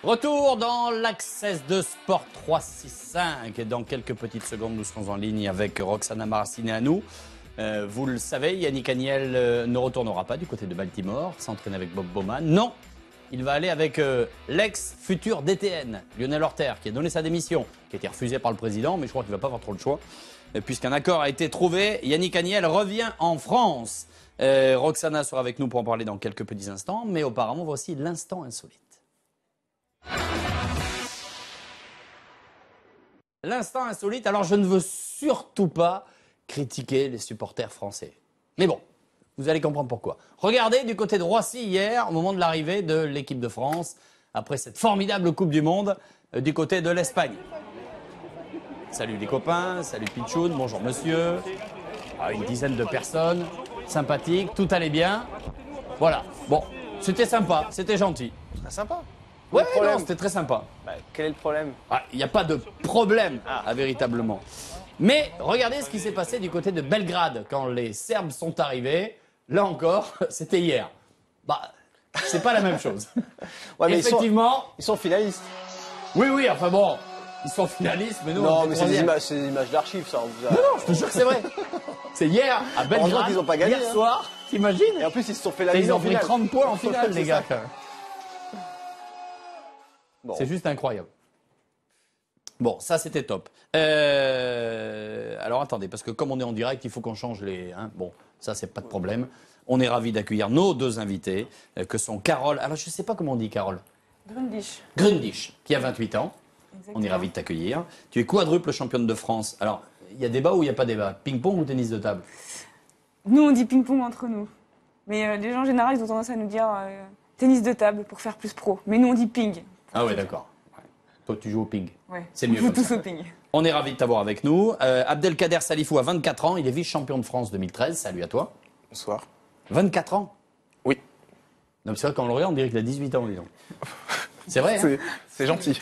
Retour dans l'Access de Sport 365. Et dans quelques petites secondes, nous serons en ligne avec Roxana Maracineanu. Vous le savez, Yannick Agnel ne retournera pas du côté de Baltimore, s'entraîner avec Bob Bowman. Non, il va aller avec l'ex-futur DTN, Lionel Orter, qui a donné sa démission, qui a été refusée par le président, mais je crois qu'il ne va pas avoir trop le choix. Puisqu'un accord a été trouvé, Yannick Agnel revient en France. Roxana sera avec nous pour en parler dans quelques petits instants, mais auparavant, voici l'instant insolite. L'instant insolite, alors je ne veux surtout pas critiquer les supporters français. Mais bon, vous allez comprendre pourquoi. Regardez du côté de Roissy hier, au moment de l'arrivée de l'équipe de France, après cette formidable Coupe du Monde, du côté de l'Espagne. Salut les copains, salut Pichoun, bonjour monsieur. Une dizaine de personnes, sympathiques, tout allait bien. Voilà, bon, c'était sympa, c'était gentil. Très sympa. Ouais, non, c'était très sympa. Quel est le problème? Il n'y a pas de problème, véritablement. Mais regardez ce qui s'est passé du côté de Belgrade quand les Serbes sont arrivés. Là encore, c'était hier. C'est pas la même chose. Ouais, mais effectivement, ils sont finalistes. Oui, enfin bon, ils sont finalistes, mais nous... Non, mais c'est des images d'archives, ça. Non, je te jure que c'est vrai. C'est hier, à Belgrade, qu'ils ont pas gagné, hier soir, t'imagines? Et en plus, ils se sont fait la Ils ont pris 30 points en finale, les gars. Bon. C'est juste incroyable. Bon, ça c'était top. Alors attendez, parce que comme on est en direct, il faut qu'on change les... Bon, ça c'est pas de problème. On est ravis d'accueillir nos deux invités, que sont Carole... Alors je ne sais pas comment on dit Carole. Grundisch, qui a 28 ans. Exactement. On est ravis de t'accueillir. Tu es quadruple championne de France. Alors, il y a débat ou il n'y a pas débat? Ping-pong ou tennis de table? Nous, on dit ping-pong entre nous. Mais les gens en général, ils ont tendance à nous dire tennis de table pour faire plus pro. Mais nous, on dit ping. Ah ouais, d'accord. Ouais. Toi, tu joues au ping. Ouais. C'est mieux. On joue tous au ping. On est ravis de t'avoir avec nous. Abdelkader Salifou a 24 ans. Il est vice-champion de France 2013. Salut à toi. Bonsoir. 24 ans? Oui. Non, c'est vrai, quand on le regarde, on dirait qu'il a 18 ans, disons. C'est vrai, hein? C'est gentil.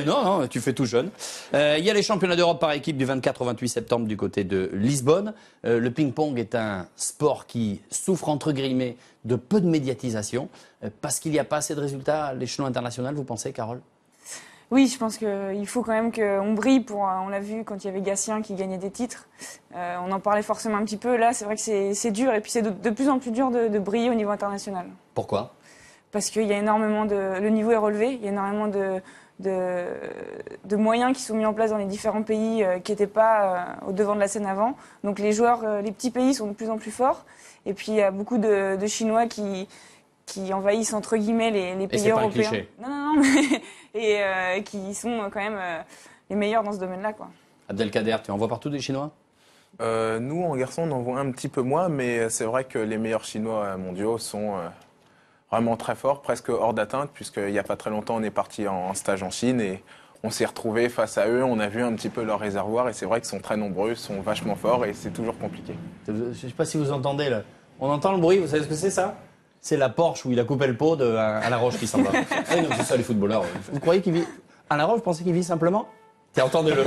Non, tu fais tout jeune. Il y a les championnats d'Europe par équipe du 24 au 28 septembre du côté de Lisbonne. Le ping-pong est un sport qui souffre, entre guillemets, de peu de médiatisation. Parce qu'il n'y a pas assez de résultats à l'échelon international, vous pensez, Carole? Oui, je pense qu'il faut quand même qu'on brille. On l'a vu quand il y avait Gatien qui gagnait des titres. On en parlait forcément un petit peu. Là, c'est vrai que c'est dur. Et puis, c'est de plus en plus dur de briller au niveau international. Pourquoi? Parce qu'il y a énormément le niveau est relevé. Il y a énormément de moyens qui sont mis en place dans les différents pays qui n'étaient pas au devant de la scène avant. Donc, les joueurs, les petits pays sont de plus en plus forts. Et puis, il y a beaucoup de Chinois qui envahissent entre guillemets les pays européens. Et c'est pas un cliché. Non, et qui sont quand même les meilleurs dans ce domaine-là, quoi. Abdelkader, tu en vois partout des Chinois? Nous, en garçon, on en voit un petit peu moins, mais c'est vrai que les meilleurs Chinois mondiaux sont vraiment très forts, presque hors d'atteinte, puisqu'il n'y a pas très longtemps, on est parti en stage en Chine et on s'est retrouvé face à eux, on a vu un petit peu leur réservoir et c'est vrai qu'ils sont très nombreux, ils sont vachement forts et c'est toujours compliqué. Je ne sais pas si vous entendez, là. On entend le bruit, vous savez ce que c'est ça? C'est la Porsche où il a coupé le pot à la Roche qui s'en va. Oui, non, c'est ça les footballeurs. Vous croyez qu'il vit à la Roche? Vous pensez qu'il vit simplement? Tiens, entendez-le.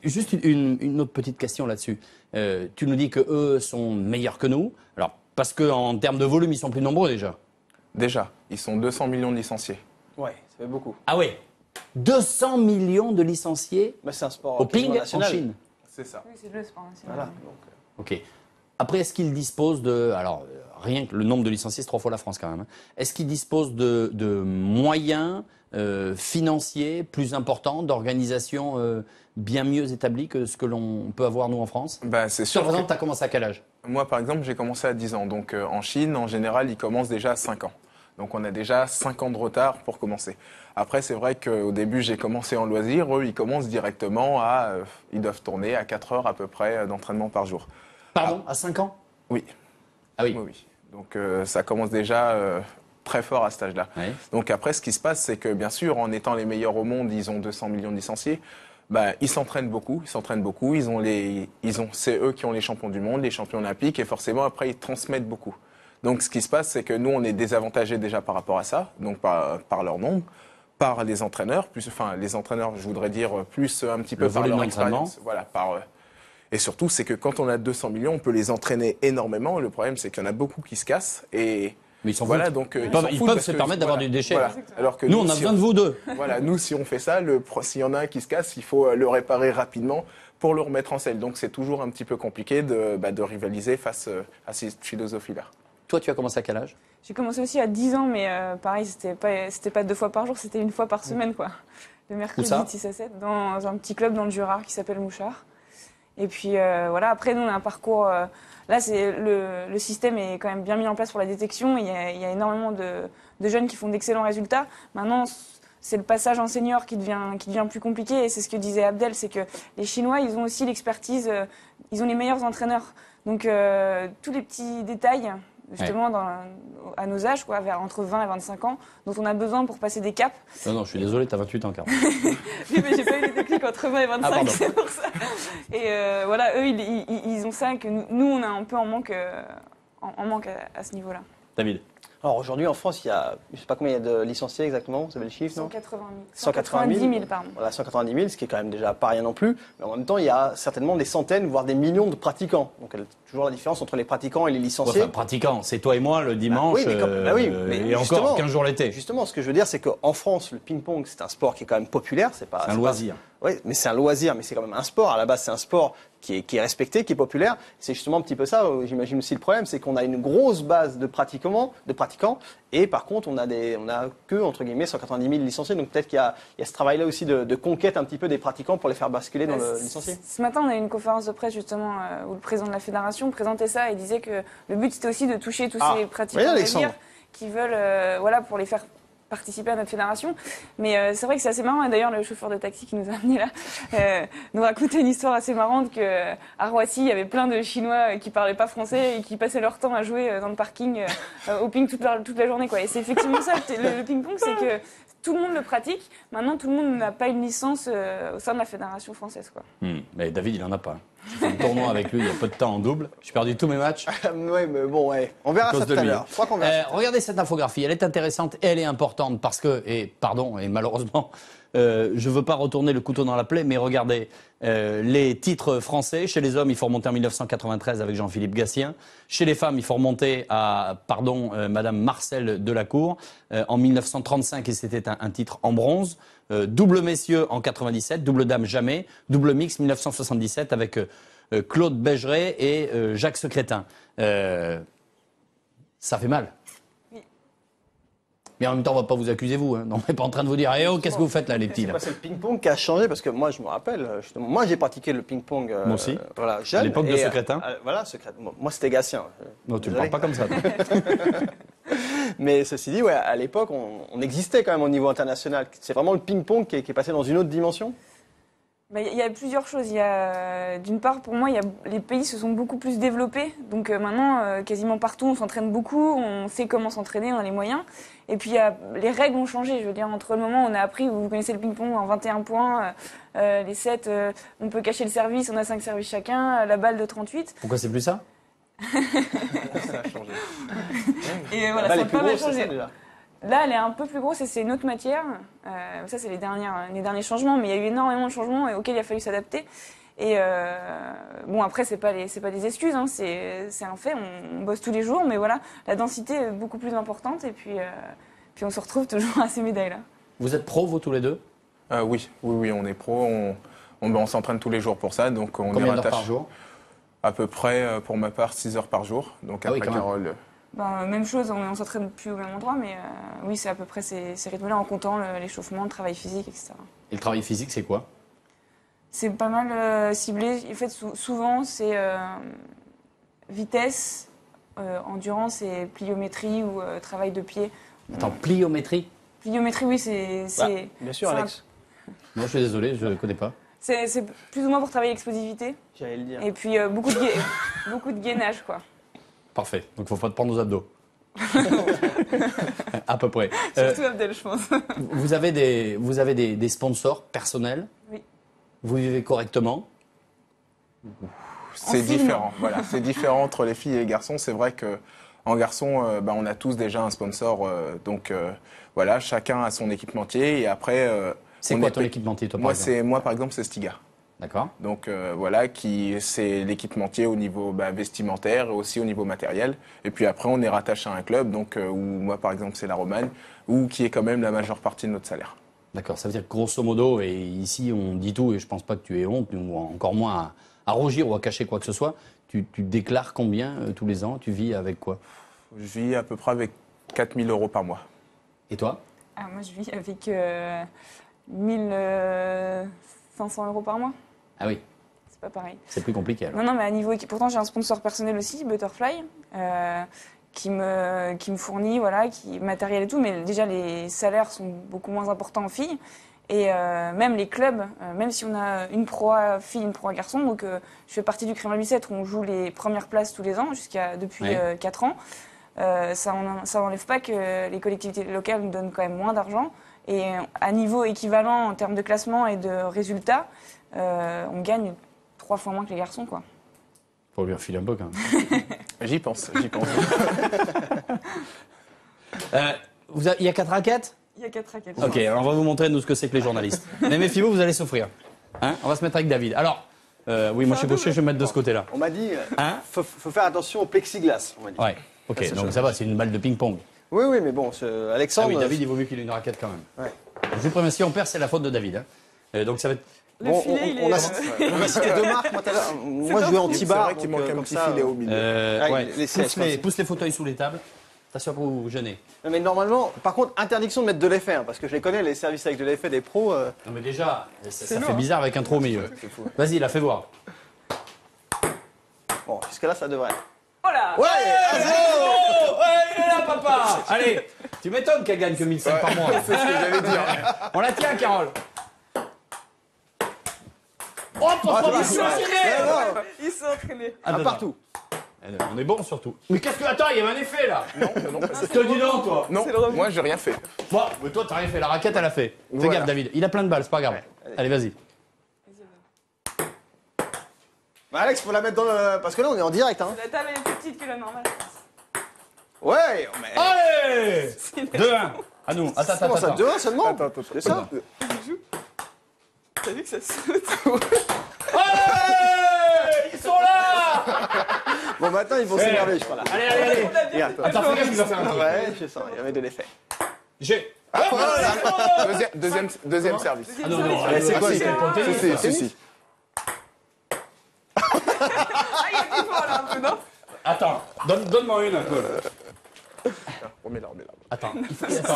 Juste une autre petite question là-dessus. Tu nous dis que eux sont meilleurs que nous. Alors, parce qu'en termes de volume, ils sont plus nombreux déjà. Déjà, ils sont 200 millions de licenciés. Ouais, ça fait beaucoup. Ah oui, 200 millions de licenciés C'est un sport au ping en national. Chine. C'est ça. Oui, c'est le sport national. Voilà. Ok. Après, est-ce qu'ils disposent de... Alors, rien que le nombre de licenciés, c'est 3 fois la France quand même. Est-ce qu'ils disposent de moyens financiers plus importants, d'organisations bien mieux établies que ce que l'on peut avoir nous en France? C'est sûr. Par exemple, tu as commencé à quel âge? Moi, par exemple, j'ai commencé à 10 ans. Donc, en Chine, en général, ils commencent déjà à 5 ans. Donc, on a déjà 5 ans de retard pour commencer. Après, c'est vrai qu'au début, j'ai commencé en loisir. Eux, ils commencent directement ils doivent tourner à 4 heures à peu près d'entraînement par jour. Pardon, à 5 ans? Oui. Ah oui. Oui. Donc, ça commence déjà très fort à cet âge-là. Oui. Donc, après, ce qui se passe, c'est que, bien sûr, en étant les meilleurs au monde, ils ont 200 millions de licenciés. Ils s'entraînent beaucoup. C'est eux qui ont les champions du monde, les champions olympiques, et forcément, après, ils transmettent beaucoup. Donc, ce qui se passe, c'est que nous, on est désavantagés déjà par rapport à ça, donc par leur nombre, par les entraîneurs, les entraîneurs, je voudrais dire, plus un petit peu par leur expérience. Voilà, et surtout, c'est que quand on a 200 millions, on peut les entraîner énormément. Le problème, c'est qu'il y en a beaucoup qui se cassent. Et Mais ils s'en Voilà, foutent. donc Ils s'en peuvent foutent parce se que, permettre d'avoir du déchet. voilà. Alors que Nous, on a si besoin de vous deux. Voilà, nous, si on fait ça, s'il y en a un qui se casse, il faut le réparer rapidement pour le remettre en selle. Donc c'est toujours un petit peu compliqué de rivaliser face à cette philosophie-là. Toi, tu as commencé à quel âge? J'ai commencé aussi à 10 ans, mais pareil, c'était pas 2 fois par jour, c'était 1 fois par semaine, quoi. Le mercredi ça de 6 à 7, dans un petit club dans le Jura qui s'appelle Mouchard. Et puis voilà, après, nous, on a un parcours. Là, le système est quand même bien mis en place pour la détection. Il y a énormément de jeunes qui font d'excellents résultats. Maintenant, c'est le passage en senior qui devient plus compliqué. Et c'est ce que disait Abdel, c'est que les Chinois, ils ont aussi l'expertise, ils ont les meilleurs entraîneurs. Donc, tous les petits détails, justement, à nos âges, quoi, entre 20 et 25 ans, dont on a besoin pour passer des caps. Non, je suis désolé, t'as 28 ans, Carole. Oui, mais j'ai pas eu les techniques entre 20 et 25, pardon. c'est pour ça. Et voilà, eux, ils ont ça, que nous, on est un peu en manque à ce niveau-là. David. Alors aujourd'hui en France, il y a, je sais pas combien il y a de licenciés exactement, vous avez le chiffre, non? 180 000. 190 000, pardon. Voilà, 190 000, ce qui est quand même déjà pas rien non plus. Mais en même temps, il y a certainement des centaines, voire des millions de pratiquants. Donc il y a toujours la différence entre les pratiquants et les licenciés. Enfin, pratiquant, c'est toi et moi le dimanche. Mais et justement, encore 15 jours l'été. Justement, ce que je veux dire, c'est qu'en France, le ping-pong, c'est un sport qui est quand même populaire. C'est Un loisir. Oui, mais c'est un loisir, mais c'est quand même un sport. À la base, c'est un sport qui est respecté, qui est populaire. C'est justement un petit peu ça, j'imagine aussi le problème, c'est qu'on a une grosse base de pratiquants, et par contre, on a que, entre guillemets, 190 000 licenciés. Donc peut-être qu'il y a ce travail-là aussi de conquête un petit peu des pratiquants pour les faire basculer dans le licencié. Ce matin, on a eu une conférence de presse, justement, où le président de la fédération présentait ça et disait que le but, c'était aussi de toucher tous ces pratiquants Alexandre. qui veulent, pour les faire participer à notre fédération. Mais c'est vrai que c'est assez marrant. Et d'ailleurs, le chauffeur de taxi qui nous a amenés là nous racontait une histoire assez marrante qu'à Roissy, il y avait plein de Chinois qui parlaient pas français et qui passaient leur temps à jouer dans le parking au ping toute la journée, quoi. Et c'est effectivement ça, le ping-pong, c'est que tout le monde le pratique. Maintenant, tout le monde n'a pas une licence au sein de la fédération française, quoi. Mais David, il en a pas. J'ai fait un tournoi avec lui il y a peu de temps en double. J'ai perdu tous mes matchs. Ouais, mais bon, ouais. On verra ça tout à l'heure. Je crois qu'on verra. Regardez cette infographie, elle est intéressante et elle est importante parce que, et malheureusement, je veux pas retourner le couteau dans la plaie, mais regardez les titres français. Chez les hommes, il faut remonter en 1993 avec Jean-Philippe Gatien. Chez les femmes, il faut remonter à, Madame Marcel Delacour en 1935 et c'était un titre en bronze. Double messieurs en 97, double dame jamais, double mix 1977 avec Claude Bergeret et Jacques Secrétin. Ça fait mal. Oui. Mais en même temps, on ne va pas vous accuser, vous. Hein. Non, on n'est pas en train de vous dire, qu'est-ce que vous faites là, les petits là? C'est le ping-pong qui a changé parce que moi, je me rappelle, justement, moi j'ai pratiqué le ping-pong. Moi aussi. Voilà, jeune. À l'époque de Secrétin. Voilà, Secrétin. Moi, c'était Gatien. Non, tu ne parles pas comme ça. Mais ceci dit, ouais, à l'époque, on existait quand même au niveau international. C'est vraiment le ping-pong qui est passé dans une autre dimension. Il y a plusieurs choses. D'une part, pour moi, les pays se sont beaucoup plus développés. Donc maintenant, quasiment partout, on s'entraîne beaucoup, on sait comment s'entraîner, on a les moyens. Et puis, les règles ont changé. Je veux dire, entre le moment où on a appris, vous connaissez le ping-pong en 21 points, les 7, on peut cacher le service, on a 5 services chacun, la balle de 38. Pourquoi c'est plus ça? Ça a changé. Et voilà, Là, ça les a plus pas mal grosses, c'est changé. ça déjà. Là, elle est un peu plus grosse et c'est une autre matière. Ça, c'est les derniers changements, mais il y a eu énormément de changements auxquels il a fallu s'adapter. Et bon, après, c'est pas des excuses, hein, c'est un fait. On bosse tous les jours, mais voilà, la densité est beaucoup plus importante et puis on se retrouve toujours à ces médailles-là. Vous êtes pro, vous tous les deux? Oui, on est pro. On s'entraîne tous les jours pour ça. Donc on Combien est d'heures par jour? À peu près, pour ma part, 6 heures par jour. Donc Ah oui, après quand même. Carole. Même chose, on s'entraîne plus au même endroit, mais oui, c'est à peu près ces rythmes-là en comptant l'échauffement, le travail physique, etc. Et le travail physique, c'est quoi? C'est pas mal ciblé. En fait, souvent, c'est vitesse, endurance et pliométrie ou travail de pied. Attends, pliométrie? Pliométrie, oui, c'est Bien sûr, c'est Alex. Non, je suis désolé, je ne connais pas. c'est plus ou moins pour travailler l'explosivité. J'allais le dire. Et puis beaucoup de gainage, quoi. Parfait, donc il ne faut pas te prendre aux abdos. À peu près. Surtout Abdel, je pense. Vous avez des sponsors personnels? Oui. Vous vivez correctement? C'est film. différent. Voilà, c'est différent entre les filles et les garçons. C'est vrai que en garçon, on a tous déjà un sponsor. Donc voilà, chacun a son équipementier. Et après, C'est quoi ton équipementier, toi, par exemple? Moi, par exemple, c'est Stiga. D'accord. Donc voilà, c'est l'équipementier au niveau vestimentaire et aussi au niveau matériel. Et puis après, on est rattaché à un club, donc où moi par exemple c'est la Romagne, où qui est quand même la majeure partie de notre salaire. D'accord, ça veut dire que grosso modo, et ici on dit tout, et je pense pas que tu aies honte, ou encore moins à rougir ou à cacher quoi que ce soit, tu déclares combien tous les ans? Tu vis avec quoi? Je vis à peu près avec 4 000 euros par mois. Et toi? Ah, moi, je vis avec 500 euros par mois. Ah oui, C'est pas pareil. c'est plus compliqué alors. Non, mais à niveau pourtant j'ai un sponsor personnel aussi, Butterfly, qui me fournit qui matériel et tout, mais déjà les salaires sont beaucoup moins importants en filles. Et même les clubs, même si on a une pro fille, une pro garçon, donc je fais partie du Crémel Bicêtre où on joue les premières places tous les ans, depuis 4 ans. Ça n'enlève pas que les collectivités locales nous donnent quand même moins d'argent. Et à niveau équivalent en termes de classement et de résultats, on gagne 3 fois moins que les garçons, quoi. Faut lui refiler un peu quand même. J'y pense. Il y a 4 raquettes? Il y a 4 raquettes. Ok, alors on va vous montrer nous ce que c'est que les journalistes. Mais méfiez-vous, vous allez souffrir. Hein, on va se mettre avec David. Alors, oui, moi je suis gaucher, je vais me mettre de ce côté-là. On m'a dit, Hein faut faire attention au plexiglas. On m'a dit. Ouais, ok, Ça, donc ça va, c'est une balle de ping-pong. Oui, oui, mais bon, Ah Alexandre. oui, David, il vaut mieux qu'il ait une raquette quand même. Ouais. Je vous préviens, si on perd, c'est la faute de David. Hein. Donc ça va être... Le filet, on a cité 2 marques. Moi, je jouais en C'est Tibar. vrai qu'il manque un petit filet au milieu. ouais, les sièges, pousse les fauteuils sous les tables. Attention pour vous gêner. Mais normalement, par contre, interdiction de mettre de l'effet, parce que je les connais, les services avec de l'effet des pros. Non mais déjà, ça fait bizarre avec un trou au milieu. Vas-y, la fais voir. Bon, jusque-là, ça devrait. Oh là. Ouais, Oh, ouais, il est là, papa. Allez, tu m'étonnes qu'elle gagne que 1500 par mois. C'est ce que j'allais dire. On la tient, Carole. Oh, papa, ils sont entraînés. Ils sont entraînés. Partout. On est bon surtout. Mais qu'est-ce que... Attends, il y avait un effet là. Non, Je te dis non, toi. non, moi j'ai rien fait. Bon, mais toi, t'as rien fait. La raquette, elle a fait. Fais Voilà. gaffe, David. Il a plein de balles, c'est pas grave. Allez, vas-y. Bah, Alex, faut la mettre dans le. Parce que là, on est en direct. Hein. La table elle est plus petite que la normale. Ouais, mais. Allez 2-1. À nous. Attends, Comment ça, attends. 2-1 seulement Attends. C'est ça. T'as vu que ça saute? Allez, ils sont là. Bon, maintenant, ils vont s'énerver, je crois. Là. Allez. Regarde, toi. Attends, fais gaffe, il va faire un truc. Ouais, je sens, il y avait de l'effet. J'ai... Deuxième service. Ah non, non, Allez, c'est ah, quoi, si, c'est c'est pour le tennis, ça. Si. Ah, il y a plus fort là un peu, non? Attends, donne-moi une un peu. Remets-la. Attends,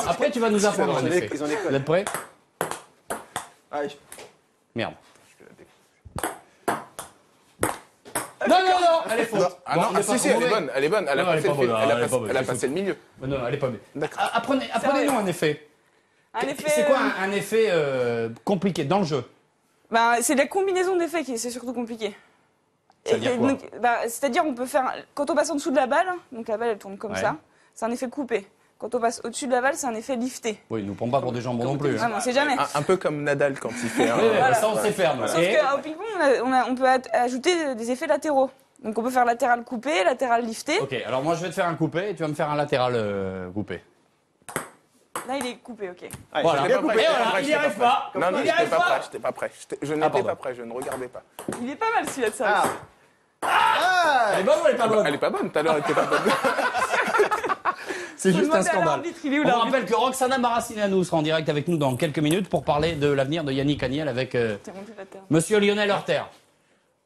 après tu vas nous apprendre en effet. Ils ont des Vous codes. êtes prêts? Allez, Merde. Non, elle est fausse. Ah non, si, elle est bonne. Elle est bonne. Elle a Non, elle est passé pas le fil. bonne, Elle elle est pas bonne, a c'est passé le milieu. Non, elle est pas bien. D'accord. Apprenez-nous un effet. Un effet. C'est quoi un effet compliqué dans le jeu? Bah, c'est la combinaison d'effets qui c'est surtout compliqué. C'est-à-dire quoi? C'est-à-dire on peut faire quand on passe en dessous de la balle, donc la balle elle tourne comme Ouais. ça, c'est un effet coupé. Quand on passe au-dessus de la balle, c'est un effet lifté. Oui, nous prend pas pour des jambons non plus. Ah Hein. non, on sait jamais. Un peu comme Nadal quand il fait un. Oui, Voilà. ça on sait faire. nous. Sauf Et- qu'au ping-pong, on peut ajouter des effets latéraux. Donc on peut faire latéral coupé, latéral lifté. Ok, alors moi je vais te faire un coupé et tu vas me faire un latéral coupé. Là il est coupé, ok. allez, Voilà. j'ai Et bien coupé. voilà, il n'y arrive pas. Non, Il y j'étais arrive pas pas. prêt. Je n'étais pardon. pas prêt. Je ne regardais pas. Il est pas mal celui-là de ça. Ah. Ah. Elle est bonne ou elle est pas bonne? Elle est pas bonne. Tout à l'heure, elle était pas bonne. C'est Faut juste un demander à scandale. l'arbitre, il est où, On l'arbitre rappelle que Roxana Maracineanu sera en direct avec nous dans quelques minutes pour parler de l'avenir de Yannick Agniel avec T'es monté la terre. Monsieur Lionel Hurter.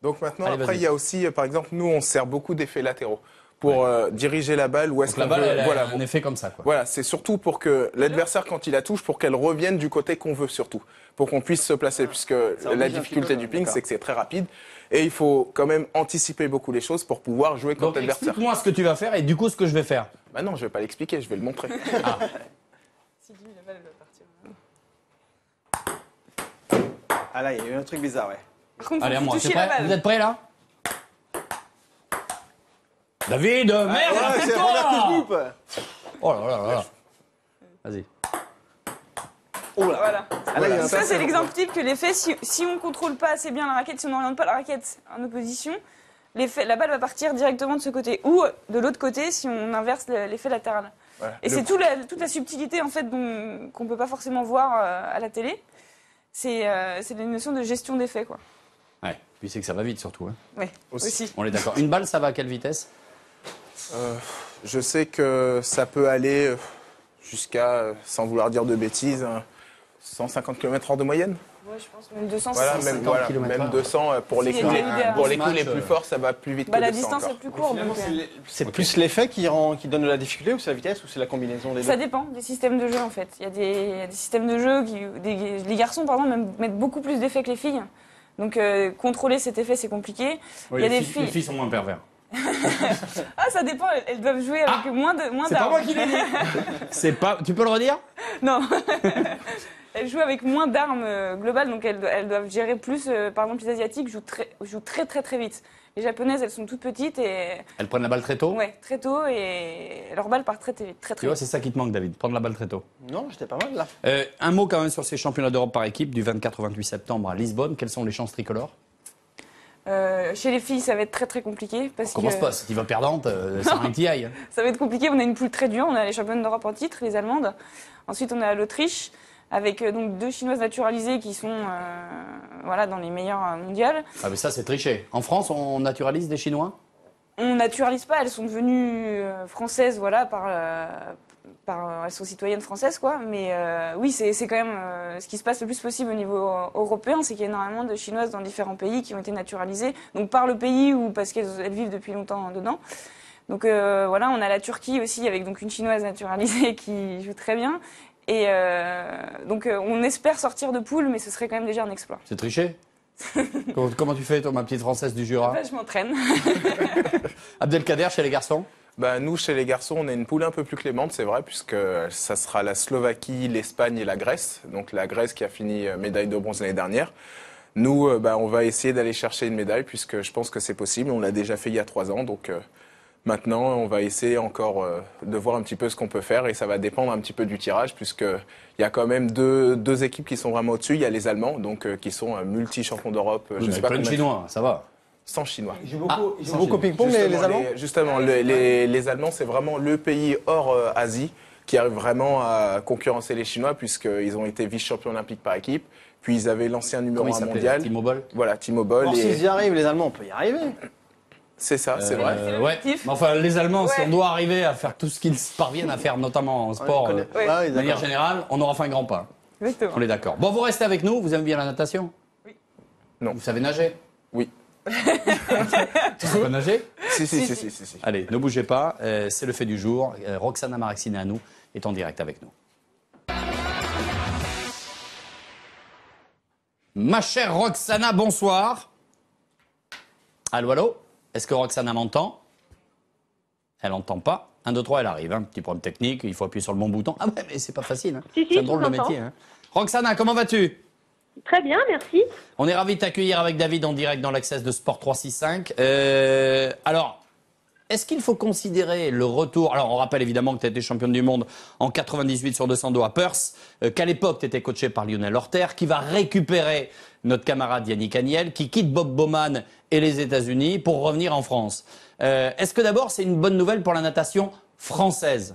Donc maintenant, Allez, après, vas-y. il y a aussi, par exemple, nous, on sert beaucoup d'effets latéraux pour diriger la balle. Où est-ce Donc la qu'on balle, veut. elle a Voilà, un effet comme ça, quoi. Voilà, c'est surtout pour que l'adversaire, quand il la touche, pour qu'elle revienne du côté qu'on veut surtout, pour qu'on puisse se placer, puisque oblige la un difficulté petit peu, du ping, d'accord. c'est que c'est très rapide, et il faut quand même anticiper beaucoup les choses pour pouvoir jouer Donc contre l'adversaire. explique-moi ce que tu vas faire et du coup ce que je vais faire. Bah non, je vais pas l'expliquer, je vais le montrer. Si lui, la balle elle va partir. Ah là, il y a eu un truc bizarre, ouais. Par contre, Allez, à faut moi, toucher c'est la prêt? balle. Vous êtes prêts là? David, merde, Ouais, c'est putain. Robert que je loupe. Oh là là là là. Vas-y. Oh là. Voilà. Ah là, il y a un Ça, peu- c'est l'exemple type que l'effet, si on contrôle pas assez bien la raquette, si on n'oriente pas la raquette en opposition, la balle va partir directement de ce côté. Ou de l'autre côté, si on inverse l'effet latéral. Voilà. Et c'est toute la subtilité en fait qu'on peut pas forcément voir à la télé. C'est une notion de gestion d'effet, quoi. Ouais. Puis c'est que ça va vite surtout. Hein. Oui, aussi. On est d'accord. Une balle, ça va à quelle vitesse? Je sais que ça peut aller jusqu'à, sans vouloir dire de bêtises, 150 km/h de moyenne. Ouais, je pense même 200. Voilà, 150 km/h. même 200 pour les S'il y coups, a des idées, pour un les coups match, les plus forts, ça va plus vite Bah, que la 200 distance encore. est plus courte. Finalement, Donc, c'est plus l'effet qui donne de la difficulté ou c'est la vitesse ou c'est la combinaison des deux? ça dépend des systèmes de jeu en fait. Il y a des systèmes de jeu les garçons par exemple mettent beaucoup plus d'effets que les filles. Donc contrôler cet effet c'est compliqué. Oui, Il y a les des filles, les filles sont moins pervers. Ah ça dépend, elles doivent jouer avec moins C'est pas d'armes. moi qui l'ai dit. C'est pas. Tu peux le redire? Non. Elles jouent avec moins d'armes globales, donc elles doivent gérer plus. Par exemple, les Asiatiques jouent très vite. Les Japonaises, elles sont toutes petites et Elles prennent la balle très tôt. ouais, très tôt et leur balle part très Tu vite. vois, c'est ça qui te manque, David. Prendre la balle très tôt. Non, j'étais pas mal là. Un mot quand même sur ces championnats d'Europe par équipe du 24 au 28 septembre à Lisbonne. Quelles sont les chances tricolores? Chez les filles, ça va être très compliqué parce Commence que pas. Si tu vas perdante, c'est un qui aille. ça va être compliqué. On a une poule très dure. On a les championnes d'Europe en titre, les Allemandes. Ensuite, on a l'Autriche avec donc 2 Chinoises naturalisées qui sont voilà dans les meilleures mondiales. Ah mais ça c'est triché. En France, on naturalise des Chinois? On naturalise pas. Elles sont devenues françaises, voilà, elles sont citoyennes françaises, quoi. Mais oui, c'est quand même ce qui se passe le plus possible au niveau européen, c'est qu'il y a énormément de Chinoises dans différents pays qui ont été naturalisées, donc par le pays ou parce qu'elles vivent depuis longtemps dedans. Donc voilà, on a la Turquie aussi avec donc une Chinoise naturalisée qui joue très bien. Et donc on espère sortir de poule, mais ce serait quand même déjà un exploit. C'est triché. Comment tu fais, toi, ma petite Française du Jura? Bah, je m'entraîne. Abdelkader, chez les garçons? Bah, nous, chez les garçons, on a une poule un peu plus clémente, c'est vrai, puisque ça sera la Slovaquie, l'Espagne et la Grèce. Donc la Grèce qui a fini médaille de bronze l'année dernière. Nous, on va essayer d'aller chercher une médaille, puisque je pense que c'est possible. On l'a déjà fait il y a 3 ans, donc maintenant, on va essayer encore de voir un petit peu ce qu'on peut faire, et ça va dépendre un petit peu du tirage, puisqu'il y a quand même deux équipes qui sont vraiment au-dessus. Il y a les Allemands, donc qui sont multi-champions d'Europe. Oui, Je mais sais pas plein de combien- Chinois, ça va. Sans Chinois. Ils jouent beaucoup au ping-pong, les Justement, Allemands. Justement, les Allemands, c'est vraiment le pays hors Asie qui arrive vraiment à concurrencer les Chinois, puisqu'ils ont été vice-champions olympiques par équipe. Puis ils avaient l'ancien numéro Comment il 1 s'appelait? mondial. Timo Boll? Voilà, Timo Boll. Alors, Et s'ils y arrivent, les Allemands, on peut y arriver. c'est ça, c'est vrai. C'est Ouais. l'objectif. Mais enfin, les Allemands, si Ouais. on doit arriver à faire tout ce qu'ils parviennent à faire, notamment en sport, On les connaît. Ouais. Ouais, de manière d'accord. générale, on aura fait un grand pas. Exactement. On est d'accord. Bon, vous restez avec nous. Vous aimez bien la natation? Oui. Non. Vous savez nager? Oui. Tu sais nager? Si. Allez, ne bougez pas. C'est le fait du jour. Roxana Maracineanu est en direct avec nous. Ma chère Roxana, bonsoir. Allô, allô? Est-ce que Roxana m'entend? Elle n'entend pas. 1, 2, 3, elle arrive. Un petit problème technique, il faut appuyer sur le bon bouton. Ah ouais, mais c'est pas facile. Hein. Si, C'est un je drôle de vous entends. métier. Hein. Roxana, comment vas-tu? Très bien, merci. On est ravis de t'accueillir avec David en direct dans l'Access de Sport 365. Alors, est-ce qu'il faut considérer le retour... Alors, on rappelle évidemment que tu as été championne du monde en 98 sur 200 dos à Perth, qu'à l'époque, tu étais coachée par Lionel Orter, qui va récupérer notre camarade Yannick Agnel, qui quitte Bob Bowman et les États-Unis pour revenir en France. Est-ce que d'abord, c'est une bonne nouvelle pour la natation française?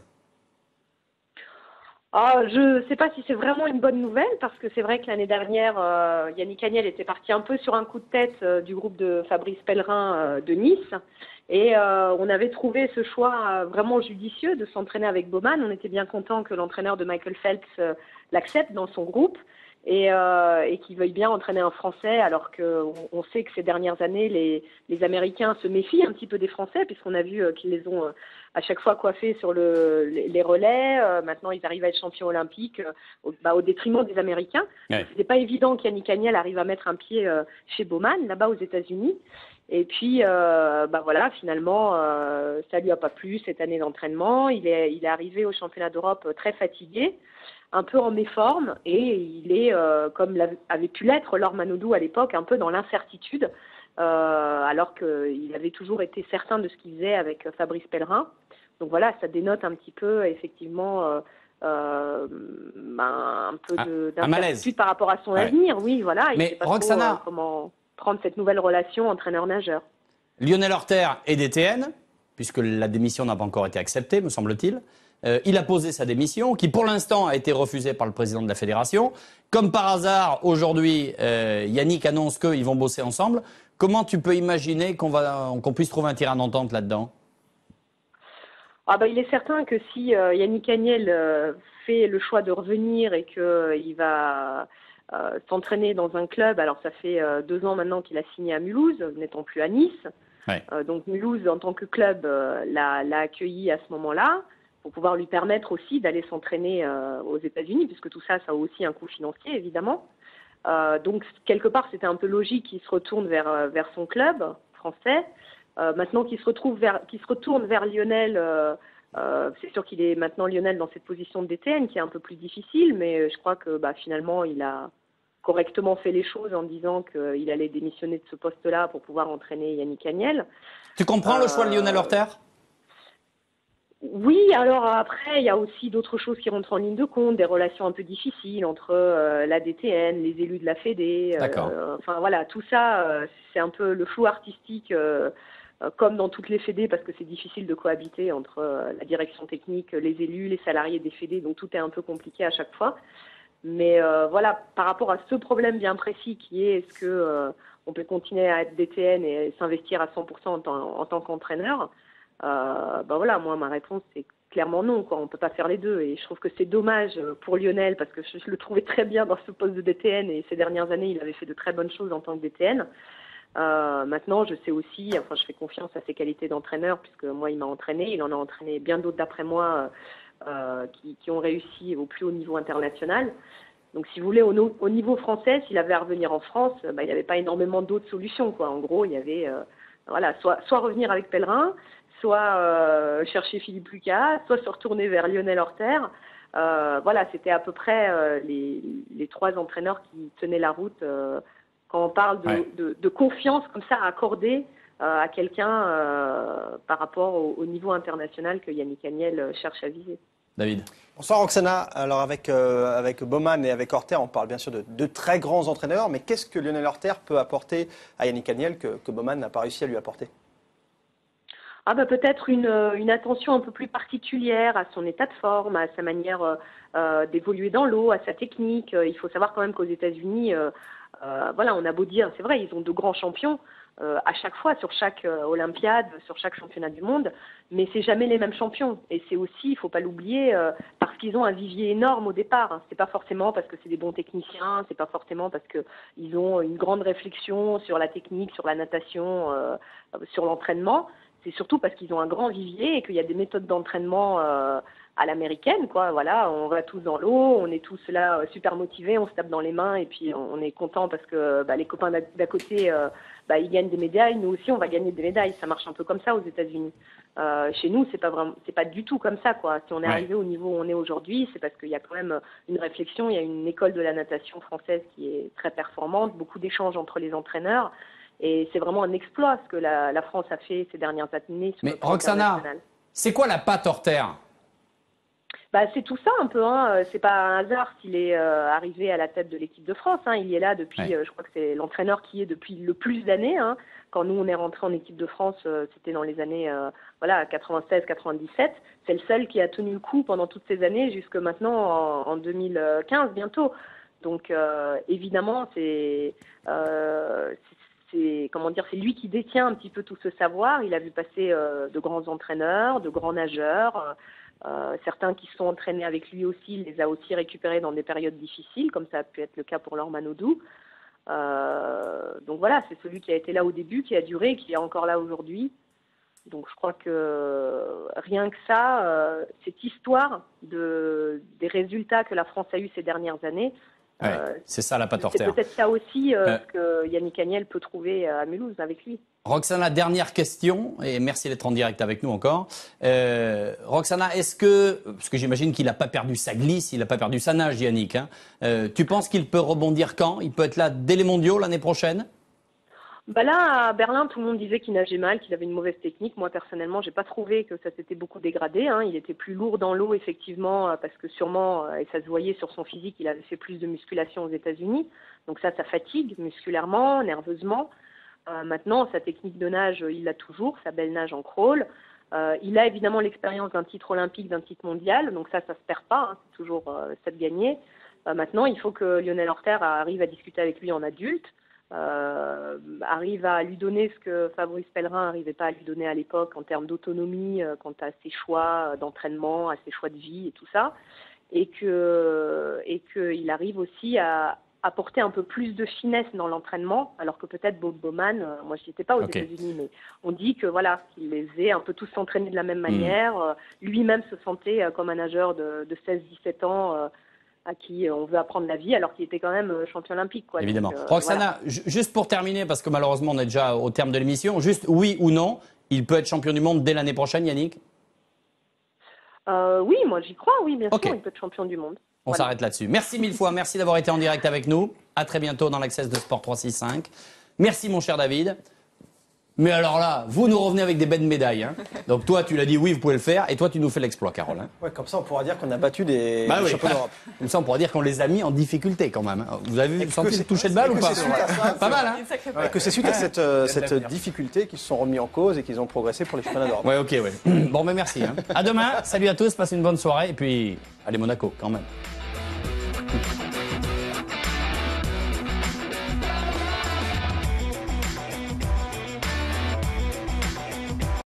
Je ne sais pas si c'est vraiment une bonne nouvelle, parce que c'est vrai que l'année dernière, Yannick Agnel était parti un peu sur un coup de tête du groupe de Fabrice Pellerin de Nice. Et on avait trouvé ce choix vraiment judicieux de s'entraîner avec Bowman. On était bien content que l'entraîneur de Michael Phelps l'accepte dans son groupe et qu'il veuille bien entraîner un Français, alors qu'on sait que ces dernières années, les Américains se méfient un petit peu des Français, puisqu'on a vu qu'ils les ont à chaque fois coiffés sur les relais. Maintenant, ils arrivent à être champions olympiques au détriment des Américains. Ouais. C'était pas évident qu'Yannick Agnel arrive à mettre un pied chez Bowman, là-bas aux États-Unis. Et puis, voilà, finalement, ça lui a pas plu cette année d'entraînement. Il est arrivé au championnat d'Europe très fatigué, un peu en méforme, et il est, comme avait pu l'être Laure Manodou à l'époque, un peu dans l'incertitude, alors qu'il avait toujours été certain de ce qu'il faisait avec Fabrice Pellerin. Donc voilà, ça dénote un petit peu, effectivement, un peu un malaise. d'incertitude par rapport à son Ouais. avenir. Oui, voilà. Il Mais sait pas Roxana- trop, comment prendre cette nouvelle relation entraîneur-nageur. Lionel Orter est DTN, puisque la démission n'a pas encore été acceptée, me semble-t-il. il a posé sa démission, qui pour l'instant a été refusée par le président de la fédération. Comme par hasard, aujourd'hui, Yannick annonce qu'ils vont bosser ensemble. Comment tu peux imaginer qu'on puisse trouver un terrain d'entente là-dedans? Il est certain que si Yannick Agnel fait le choix de revenir et qu'il va s'entraîner dans un club, alors ça fait 2 ans maintenant qu'il a signé à Mulhouse, n'étant plus à Nice. Ouais. Donc Mulhouse, en tant que club, l'a accueilli à ce moment-là, pour pouvoir lui permettre aussi d'aller s'entraîner aux États-Unis, puisque tout ça, ça a aussi un coût financier, évidemment. Donc quelque part, c'était un peu logique qu'il se retourne vers son club français. Maintenant qu'il se retourne vers Lionel, c'est sûr qu'il est maintenant Lionel dans cette position de DTN qui est un peu plus difficile, mais je crois que finalement il a correctement fait les choses en disant qu'il allait démissionner de ce poste-là pour pouvoir entraîner Yannick Agnel. Tu comprends le choix de Lionel Orter? Oui, alors après, il y a aussi d'autres choses qui rentrent en ligne de compte, des relations un peu difficiles entre la DTN, les élus de la Fédé. Enfin voilà, tout ça, c'est un peu le flou artistique, comme dans toutes les Fédés, parce que c'est difficile de cohabiter entre la direction technique, les élus, les salariés des Fédés, donc tout est un peu compliqué à chaque fois. Mais voilà, par rapport à ce problème bien précis qui est, est-ce que on peut continuer à être DTN et s'investir à 100% en tant qu'entraîneur? Voilà, moi ma réponse c'est clairement non, quoi. On peut pas faire les deux et je trouve que c'est dommage pour Lionel parce que je le trouvais très bien dans ce poste de DTN et ces dernières années il avait fait de très bonnes choses en tant que DTN. Maintenant je sais aussi, enfin je fais confiance à ses qualités d'entraîneur puisque moi il m'a entraîné, il en a entraîné bien d'autres d'après moi qui ont réussi au plus haut niveau international. Donc si vous voulez au niveau français, s'il avait à revenir en France, il n'y avait pas énormément d'autres solutions, quoi. En gros il y avait voilà, soit revenir avec Pellerin, soit chercher Philippe Lucas, soit se retourner vers Lionel Orter. Voilà, c'était à peu près les 3 entraîneurs qui tenaient la route quand on parle de confiance comme ça à accorder à quelqu'un par rapport au niveau international que Yannick Agnel cherche à viser. David. Bonsoir Roxana. Alors avec Baumann et avec Orter, on parle bien sûr de très grands entraîneurs, mais qu'est-ce que Lionel Orter peut apporter à Yannick Agnel que Baumann n'a pas réussi à lui apporter? Peut-être une attention un peu plus particulière à son état de forme, à sa manière d'évoluer dans l'eau, à sa technique. Il faut savoir quand même qu'aux États-Unis, voilà, on a beau dire, c'est vrai, ils ont de grands champions à chaque fois, sur chaque Olympiade, sur chaque championnat du monde, mais c'est jamais les mêmes champions. Et c'est aussi, il faut pas l'oublier, parce qu'ils ont un vivier énorme au départ. C'est pas forcément parce que c'est des bons techniciens, c'est pas forcément parce que ils ont une grande réflexion sur la technique, sur la natation, sur l'entraînement. C'est surtout parce qu'ils ont un grand vivier et qu'il y a des méthodes d'entraînement à l'américaine, quoi. Voilà, on va tous dans l'eau, on est tous là super motivés, on se tape dans les mains et puis on est content parce que les copains d'à côté, ils gagnent des médailles, nous aussi on va gagner des médailles. Ça marche un peu comme ça aux États-Unis. Chez nous, c'est pas du tout comme ça, quoi. Si on est arrivé au niveau où on est aujourd'hui, c'est parce qu'il y a quand même une réflexion, il y a une école de la natation française qui est très performante, beaucoup d'échanges entre les entraîneurs. Et c'est vraiment un exploit ce que la France a fait ces dernières années. Mais Roxana, c'est quoi la patte Orter? C'est tout ça un peu. C'est pas un hasard s'il est arrivé à la tête de l'équipe de France. Il y est là depuis, je crois que c'est l'entraîneur qui est depuis le plus d'années. Quand nous, on est rentré en équipe de France, c'était dans les années 96-97. C'est le seul qui a tenu le coup pendant toutes ces années, jusque maintenant en 2015 bientôt. Donc évidemment, c'est lui qui détient un petit peu tout ce savoir. Il a vu passer de grands entraîneurs, de grands nageurs, certains qui se sont entraînés avec lui aussi, il les a aussi récupérés dans des périodes difficiles, comme ça a pu être le cas pour Laure Manodou. Donc voilà, c'est celui qui a été là au début, qui a duré, qui est encore là aujourd'hui. Donc je crois que rien que ça, cette histoire des résultats que la France a eus ces dernières années, c'est ça la patte Orter. C'est peut-être ça aussi que Yannick Agnel peut trouver à Mulhouse avec lui. Roxana, dernière question, et merci d'être en direct avec nous encore. Roxana, parce que j'imagine qu'il n'a pas perdu sa glisse, il n'a pas perdu sa nage, Yannick, tu penses qu'il peut rebondir quand? Il peut être là dès les mondiaux l'année prochaine? Là, à Berlin, tout le monde disait qu'il nageait mal, qu'il avait une mauvaise technique. Moi, personnellement, j'ai pas trouvé que ça s'était beaucoup dégradé. Il était plus lourd dans l'eau, effectivement, parce que sûrement, et ça se voyait sur son physique, il avait fait plus de musculation aux États-Unis. Donc ça fatigue musculairement, nerveusement. Maintenant, sa technique de nage, il l'a toujours, sa belle nage en crawl. Il a évidemment l'expérience d'un titre olympique, d'un titre mondial, donc ça se perd pas, hein, c'est toujours ça de gagner. Maintenant, il faut que Lionel Orter arrive à discuter avec lui en adulte, arrive à lui donner ce que Fabrice Pellerin n'arrivait pas à lui donner à l'époque en termes d'autonomie, quant à ses choix d'entraînement, à ses choix de vie et tout ça, et qu'il arrive aussi à apporter un peu plus de finesse dans l'entraînement, alors que peut-être Bob Bowman, moi je n'étais pas aux États-Unis, mais on dit que voilà, qu'il les ait un peu tous s'entraîner de la même manière. Lui-même se sentait comme un nageur de 16-17 ans à qui on veut apprendre la vie, alors qu'il était quand même champion olympique. Quoi. Évidemment. Donc, Roxana, juste pour terminer, parce que malheureusement on est déjà au terme de l'émission, juste oui ou non, il peut être champion du monde dès l'année prochaine, Yannick? Oui, moi j'y crois, oui, bien sûr, il peut être champion du monde. On s'arrête là-dessus. Merci mille fois, merci d'avoir été en direct avec nous. À très bientôt dans l'Access de Sport 365. Merci mon cher David. Mais alors là, vous nous revenez avec des belles médailles. Hein. Donc toi, tu l'as dit, oui, vous pouvez le faire. Et toi, tu nous fais l'exploit, Carole. Hein. Ouais, comme ça, on pourra dire qu'on a battu des oui. champions d'Europe. Comme ça, on pourra dire qu'on les a mis en difficulté quand même. Vous avez senti le toucher de balle ou pas? Pas mal, hein. Ouais, que c'est suite à cette difficulté qu'ils se sont remis en cause et qu'ils ont progressé pour les championnats d'Europe. Ouais, ok, ouais. Bon, ben merci. Hein. À demain. Salut à tous. Passez une bonne soirée. Et puis, allez Monaco quand même.